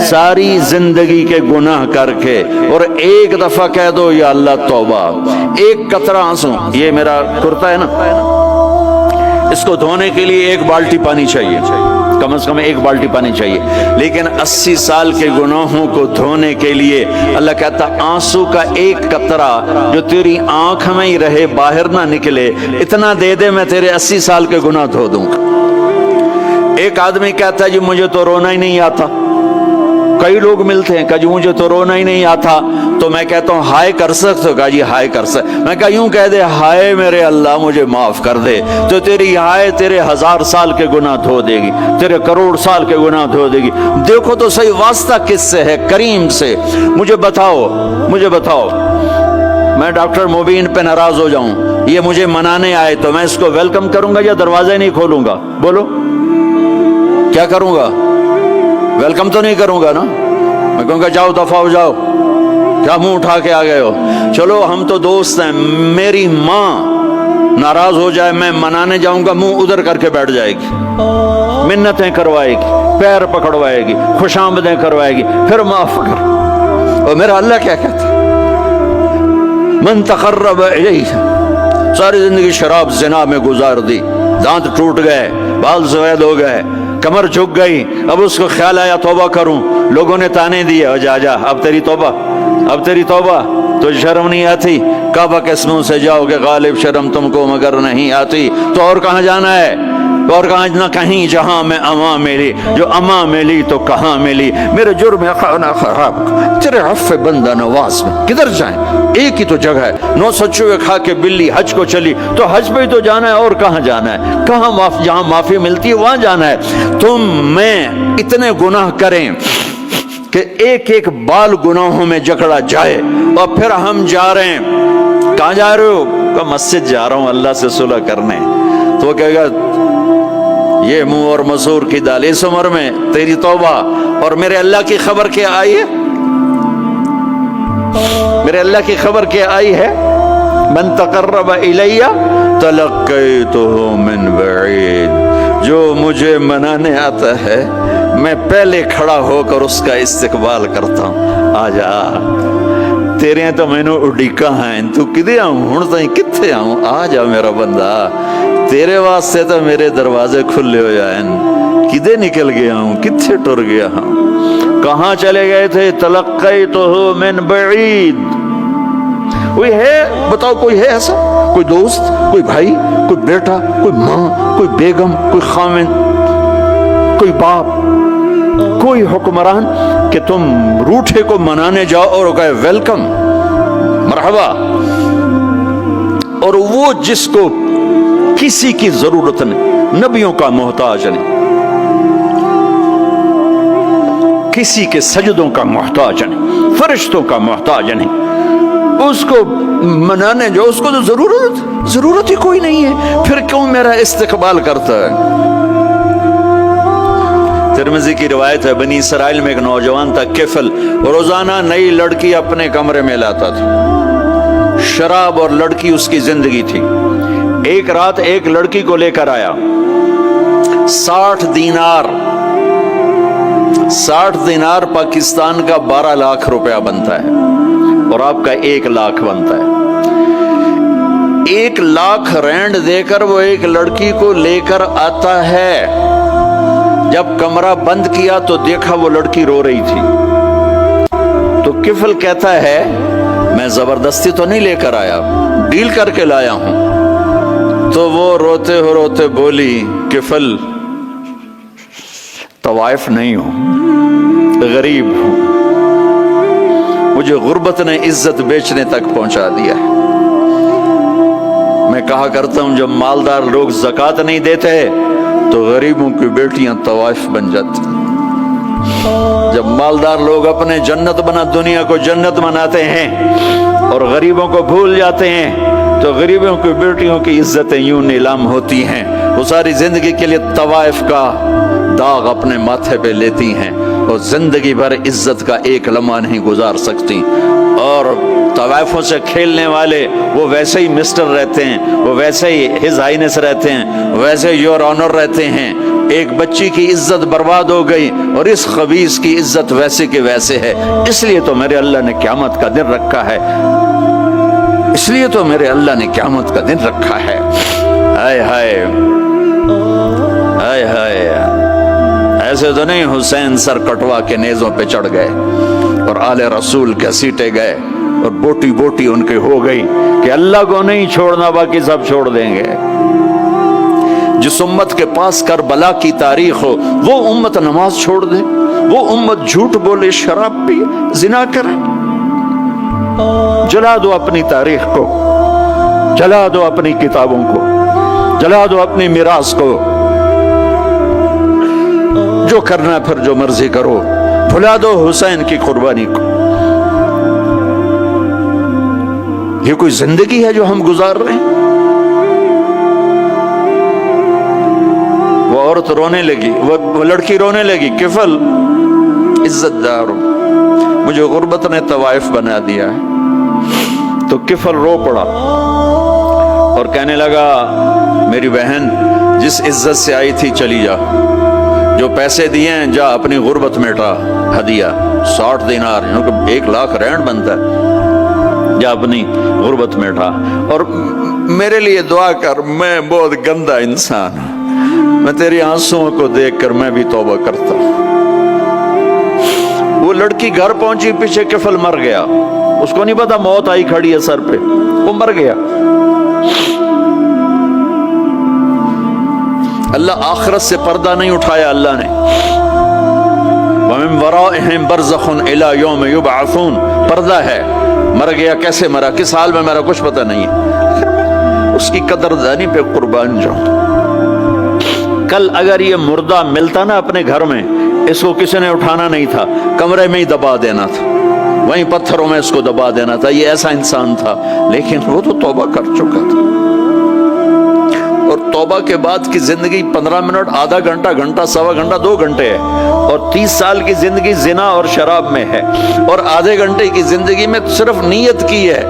ساری زندگی کے گناہ کر کے اور ایک دفعہ کہہ دو یا اللہ توبہ، ایک قطرہ آنسو، یہ میرا کرتا ہے نا، اس کو دھونے کے لیے ایک بالٹی پانی چاہیے، کم از کم ایک بالٹی پانی چاہیے، لیکن 80 سال کے گناہوں کو دھونے کے لیے اللہ کہتا آنسو کا ایک قطرہ جو تیری آنکھ میں ہی رہے، باہر نہ نکلے، اتنا دے دے میں تیرے 80 سال کے گناہ دھو دوں گا۔ ایک آدمی کہتا ہے جی مجھے تو رونا ہی نہیں آتا، کئی لوگ ملتے ہیں کہ جی مجھے تو رونا ہی نہیں آتا، تو میں کہتا ہوں ہائے کر سکتے ہو؟ کہا جی ہائے کر سکتے، میں کہا یوں کہہ دے ہائے میرے اللہ مجھے معاف کر دے، تو تیری ہائے تیرے 1000 سال کے گناہ دھو دے گی، تیرے کروڑ سال کے گناہ دھو دے گی۔ دیکھو تو صحیح واسطہ کس سے ہے؟ کریم سے۔ مجھے بتاؤ میں ڈاکٹر مبین پہ ناراض ہو جاؤں، یہ مجھے منانے آئے تو میں اس کو ویلکم کروں گا یا دروازے نہیں کھولوں گا؟ بولو کیا کروں گا؟ ویلکم تو نہیں کروں گا نا، میں کہوں گا جاؤ دفعہ ہو جاؤ، کیا منہ اٹھا کے آ گئے ہو؟ چلو ہم تو دوست ہیں، میری ماں ناراض ہو جائے میں منانے جاؤں گا، منہ ادھر کر کے بیٹھ جائے گی، منتیں کروائے گی، پیر پکڑوائے گی، خوش آمدیں کروائے گی، پھر معاف کر۔ اور میرا اللہ کیا کہتا من تقرب الیہ، ساری زندگی شراب زنا میں گزار دی، دانت ٹوٹ گئے، بال سفید ہو گئے، کمر جھک گئی، اب اس کو خیال آیا توبہ کروں، لوگوں نے تانے دیے جا اب تیری توبہ، تو شرم نہیں آتی؟ کعبہ کے اسموں سے جاؤ گے غالب شرم تم کو مگر نہیں آتی، تو اور کہاں جانا ہے؟ اور کہاں نہ کہیں جہاں میں اما ملی، جو اما ملی تو کہاں ملی، میرے جرم خانہ خراب تیرے عفو بندہ نواز میں کدھر جائیں؟ ایک ہی تو جگہ ہے، 9 سچوے کھا کے بلی حج کو چلی، تو حج پہ ہی تو جانا ہے، اور کہاں جانا ہے؟ کہاں جہاں معافی ملتی ہے وہاں جانا ہے۔ تم میں اتنے گناہ کریں کہ ایک ایک بال گناہوں میں جکڑا جائے، اور پھر ہم جا رہے ہیں، کہاں جا رہے ہو؟ کہ مسجد جا رہا ہوں اللہ سے صلح کرنے، تو وہ کہے گا یہ منہ اور مسور کی دال، اس عمر میں تیری توبہ، اور میرے اللہ کی خبر کیا آئی ہے؟ میرے اللہ کی خبر کیا آئی ہے؟ من تقرب الی تلقیتہ من بعید، جو مجھے منانے آتا ہے میں پہلے کھڑا ہو کر اس کا استقبال کرتا ہوں۔ آجا تیرے تو میں نے اڈیکا ہیں، تو کدے آؤں ہوں تائیں کتھے آؤں؟ آجا میرا بندہ، تیرے واسطے تو میرے دروازے کھلے ہو جائیں، کدے نکل گیا ہوں، کتھے ٹر گیا ہوں، کہاں چلے گئے تھے؟ تلقیتہ من بعید۔ کوئی ہے بتاؤ، کوئی ہے ایسا؟ کوئی دوست، کوئی بھائی، کوئی بیٹا، کوئی ماں، کوئی بیگم، کوئی خامن، کوئی باپ، کوئی حکمران کہ تم روٹھے کو منانے جاؤ اور کہے ویلکم مرحبا، اور وہ جس کو کسی کی ضرورت نہیں، نبیوں کا محتاج نہیں، کسی کے سجدوں کا محتاج نہیں، فرشتوں کا محتاج نہیں، اس کو منانے جو اس کو تو ضرورت ہی کوئی نہیں ہے، پھر کیوں میرا استقبال کرتا ہے؟ ترمذی کی روایت ہے، بنی اسرائیل میں ایک نوجوان تھا کفل، روزانہ نئی لڑکی اپنے کمرے میں لاتا تھا، شراب اور لڑکی اس کی زندگی تھی۔ ایک رات ایک لڑکی کو لے کر آیا، 60 دینار پاکستان کا 12 لاکھ روپیہ بنتا ہے، اور آپ کا 1 لاکھ بنتا ہے۔ 1 لاکھ رینڈ دے کر وہ ایک لڑکی کو لے کر آتا ہے، جب کمرہ بند کیا تو دیکھا وہ لڑکی رو رہی تھی، تو کفل کہتا ہے میں زبردستی تو نہیں لے کر آیا، ڈیل کر کے لایا ہوں۔ تو وہ روتے روتے بولی کفل طوائف نہیں ہوں، غریب ہوں، مجھے غربت نے عزت بیچنے تک پہنچا دیا ہے۔ میں کہا کرتا ہوں جب مالدار لوگ زکوٰۃ نہیں دیتے تو غریبوں کی بیٹیاں طوائف بن جاتی، جب مالدار لوگ اپنے دنیا کو جنت بناتے ہیں اور غریبوں کو بھول جاتے ہیں تو غریبوں کی بیٹیوں کی عزتیں یوں نیلام ہوتی ہیں، وہ ساری زندگی کے لیے طوائف کا داغ اپنے ماتھے پہ لیتی ہیں اور زندگی بھر عزت کا ایک لمحہ نہیں گزار سکتی۔ اور طوائفوں سے کھیلنے والے وہ ویسے ہی مسٹر رہتے ہیں، وہ ویسے ہی ہز ہائنس رہتے ہیں، ویسے یور آنر رہتے ہیں، ایک بچی کی عزت برباد ہو گئی اور اس خبیث کی عزت ویسے کے ویسے ہے، اس لیے تو میرے اللہ نے قیامت کا دن رکھا ہے، اس لیے تو میرے اللہ نے قیامت کا دن رکھا ہے۔ ہائے ہائے ہائے ہائے، ایسے تو نہیں حسین سر کٹوا کے نیزوں پہ چڑھ گئے اور آل رسول کے سیٹے گئے اور بوٹی بوٹی ان کے ہو گئی کہ اللہ کو نہیں چھوڑنا باقی سب چھوڑ دیں گے۔ جس امت کے پاس کربلا کی تاریخ ہو وہ امت نماز چھوڑ دے، وہ امت جھوٹ بولے، شراب پی، زنا کرے؟ جلا دو اپنی تاریخ کو، جلا دو اپنی کتابوں کو، جلا دو اپنی میراث کو، جو کرنا ہے پھر جو مرضی کرو، بھلا دو حسین کی قربانی کو۔ یہ کوئی زندگی ہے جو ہم گزار رہے ہیں؟ وہ عورت رونے لگی، وہ لڑکی رونے لگی، کفل عزت دار، مجھے غربت نے طوائف بنا دیا ہے، تو کفل رو پڑا اور کہنے لگا میری بہن جس عزت سے آئی تھی چلی جا، جو پیسے دیے ہیں جا اپنی غربت میٹا، ہدیہ 60 دینار، 1 لاکھ رینڈ بنتا ہے، جا اپنی غربت میٹا، اور میرے لیے دعا کر، میں بہت گندا انسان ہوں، میں تیری آنسوؤں کو دیکھ کر میں بھی توبہ کرتا ہوں۔ وہ لڑکی گھر پہنچی، پیچھے کفل مر گیا، اس کو نہیں پتا موت آئی کھڑی ہے سر پہ، وہ مر گیا۔ اللہ آخرت سے پردہ نہیں اٹھایا اللہ نے، وَمِن وَرَائِهِمْ بَرْزَخٌ إِلَى يَوْمِ يُبْعَثُونَ، پردہ ہے، مر گیا، کیسے مرا، کس حال میں مرا، کچھ پتہ نہیں ہے، اس کی قدردانی پہ قربان جاؤں۔ کل اگر یہ مردہ ملتا نا اپنے گھر میں، اس کو کسی نے اٹھانا نہیں تھا، کمرے میں ہی دبا دینا تھا، وہیں پتھروں میں اس کو دبا دینا تھا، یہ ایسا انسان تھا، لیکن وہ تو توبہ کر چکا تھا، اور توبہ کے بعد کی زندگی 15 منٹ، آدھا گھنٹہ، گھنٹہ، سوا گھنٹہ، 2 گھنٹے ہے، اور 30 سال کی زندگی زنا اور شراب میں ہے، اور آدھے گھنٹے کی زندگی میں صرف نیت کی ہے،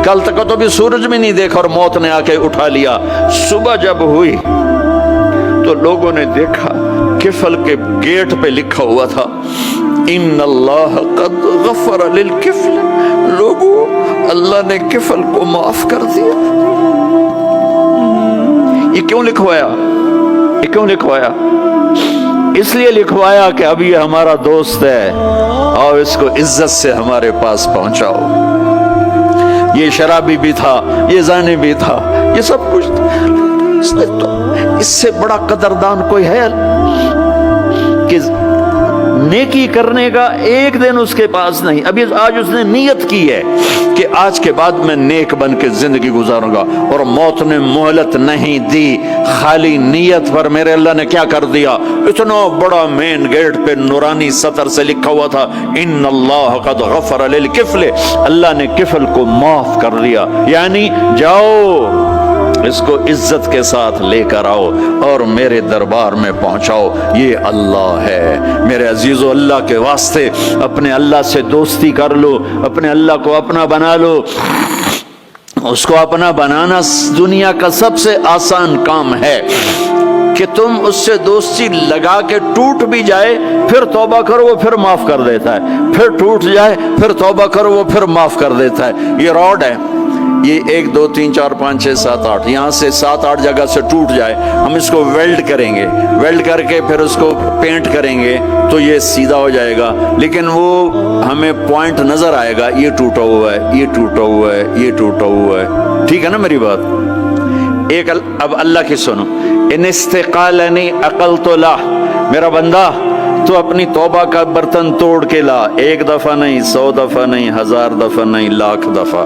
کل تک تو بھی سورج میں نہیں دیکھا اور موت نے آ کے اٹھا لیا۔ صبح جب ہوئی تو لوگوں نے دیکھا کفل کے گیٹ پہ لکھا ہوا تھا ان اللہ قد غفر للکفل، لوگوں اللہ نے کفل کو معاف کر دیا۔ یہ کیوں لکھوایا؟ یہ کیوں لکھوایا؟ اس لیے لکھوایا کہ اب یہ ہمارا دوست ہے، اور اس کو عزت سے ہمارے پاس پہنچاؤ۔ یہ شرابی بھی تھا، یہ زانی بھی تھا، یہ سب کچھ تھا، اس سے بڑا قدردان کوئی ہے کہ نیکی کرنے کا ایک دن اس کے پاس نہیں؟ ابھی آج اس نے نیت کی ہے کہ آج کے بعد میں نیک بن کے زندگی گزاروں گا، اور موت نے مہلت نہیں دی، خالی نیت پر میرے اللہ نے کیا کر دیا، اتنا بڑا مین گیٹ پہ نورانی سطر سے لکھا ہوا تھا ان اللہ قد غفر للکفل، اللہ نے کفل کو معاف کر دیا، یعنی جاؤ اس کو عزت کے ساتھ لے کر آؤ اور میرے دربار میں پہنچاؤ، یہ اللہ ہے۔ میرے عزیزو، اللہ کے واسطے اپنے اللہ سے دوستی کر لو، اپنے اللہ کو اپنا بنا لو۔ اس کو اپنا بنانا دنیا کا سب سے آسان کام ہے کہ تم اس سے دوستی لگا کے ٹوٹ بھی جائے پھر توبہ کرو وہ پھر معاف کر دیتا ہے، پھر ٹوٹ جائے پھر توبہ کرو وہ پھر معاف کر دیتا ہے۔ یہ راڈ ہے، یہ 1 2 3 4 5 6 7 8 یہاں سے 7 8 جگہ سے ٹوٹ جائے، ہم اس کو ویلڈ کریں گے، ویلڈ کر کے پھر اس کو پینٹ کریں گے تو یہ سیدھا ہو جائے گا، لیکن وہ ہمیں پوائنٹ نظر آئے گا، یہ ٹوٹا ہوا ہے، یہ ٹوٹا ہوا ہے، یہ ٹوٹا ہوا ہے، ٹھیک ہے نا میری بات؟ ایک اب اللہ کی سنو، ان استقالنی عقلت لہ، میرا بندہ تو اپنی توبہ کا برتن توڑ کے لا، 1 دفعہ نہیں، 100 دفعہ نہیں، 1000 دفعہ نہیں، 1,00,000 دفعہ،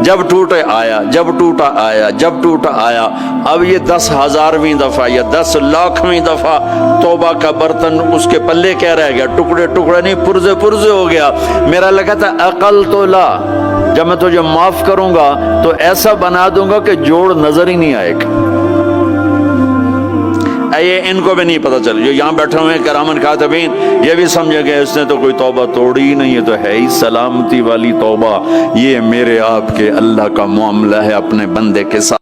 جب ٹوٹے آیا، جب ٹوٹا آیا، جب ٹوٹا آیا، اب یہ 10,000ویں دفعہ یا 10,00,000ویں دفعہ توبہ کا برتن اس کے پلے کیا رہ گیا، ٹکڑے ٹکڑے نہیں، پرزے پرزے ہو گیا۔ میرا لگا تھا عقل تو لا، جب میں تجھے معاف کروں گا تو ایسا بنا دوں گا کہ جوڑ نظر ہی نہیں آئے گا۔ یہ ان کو بھی نہیں پتا چل، جو یہاں بیٹھے ہوئے ہیں کرامن کاتبین، یہ بھی سمجھے گئے اس نے تو کوئی توبہ توڑی ہی نہیں، یہ تو ہے ہی سلامتی والی توبہ۔ یہ میرے آپ کے اللہ کا معاملہ ہے اپنے بندے کے ساتھ۔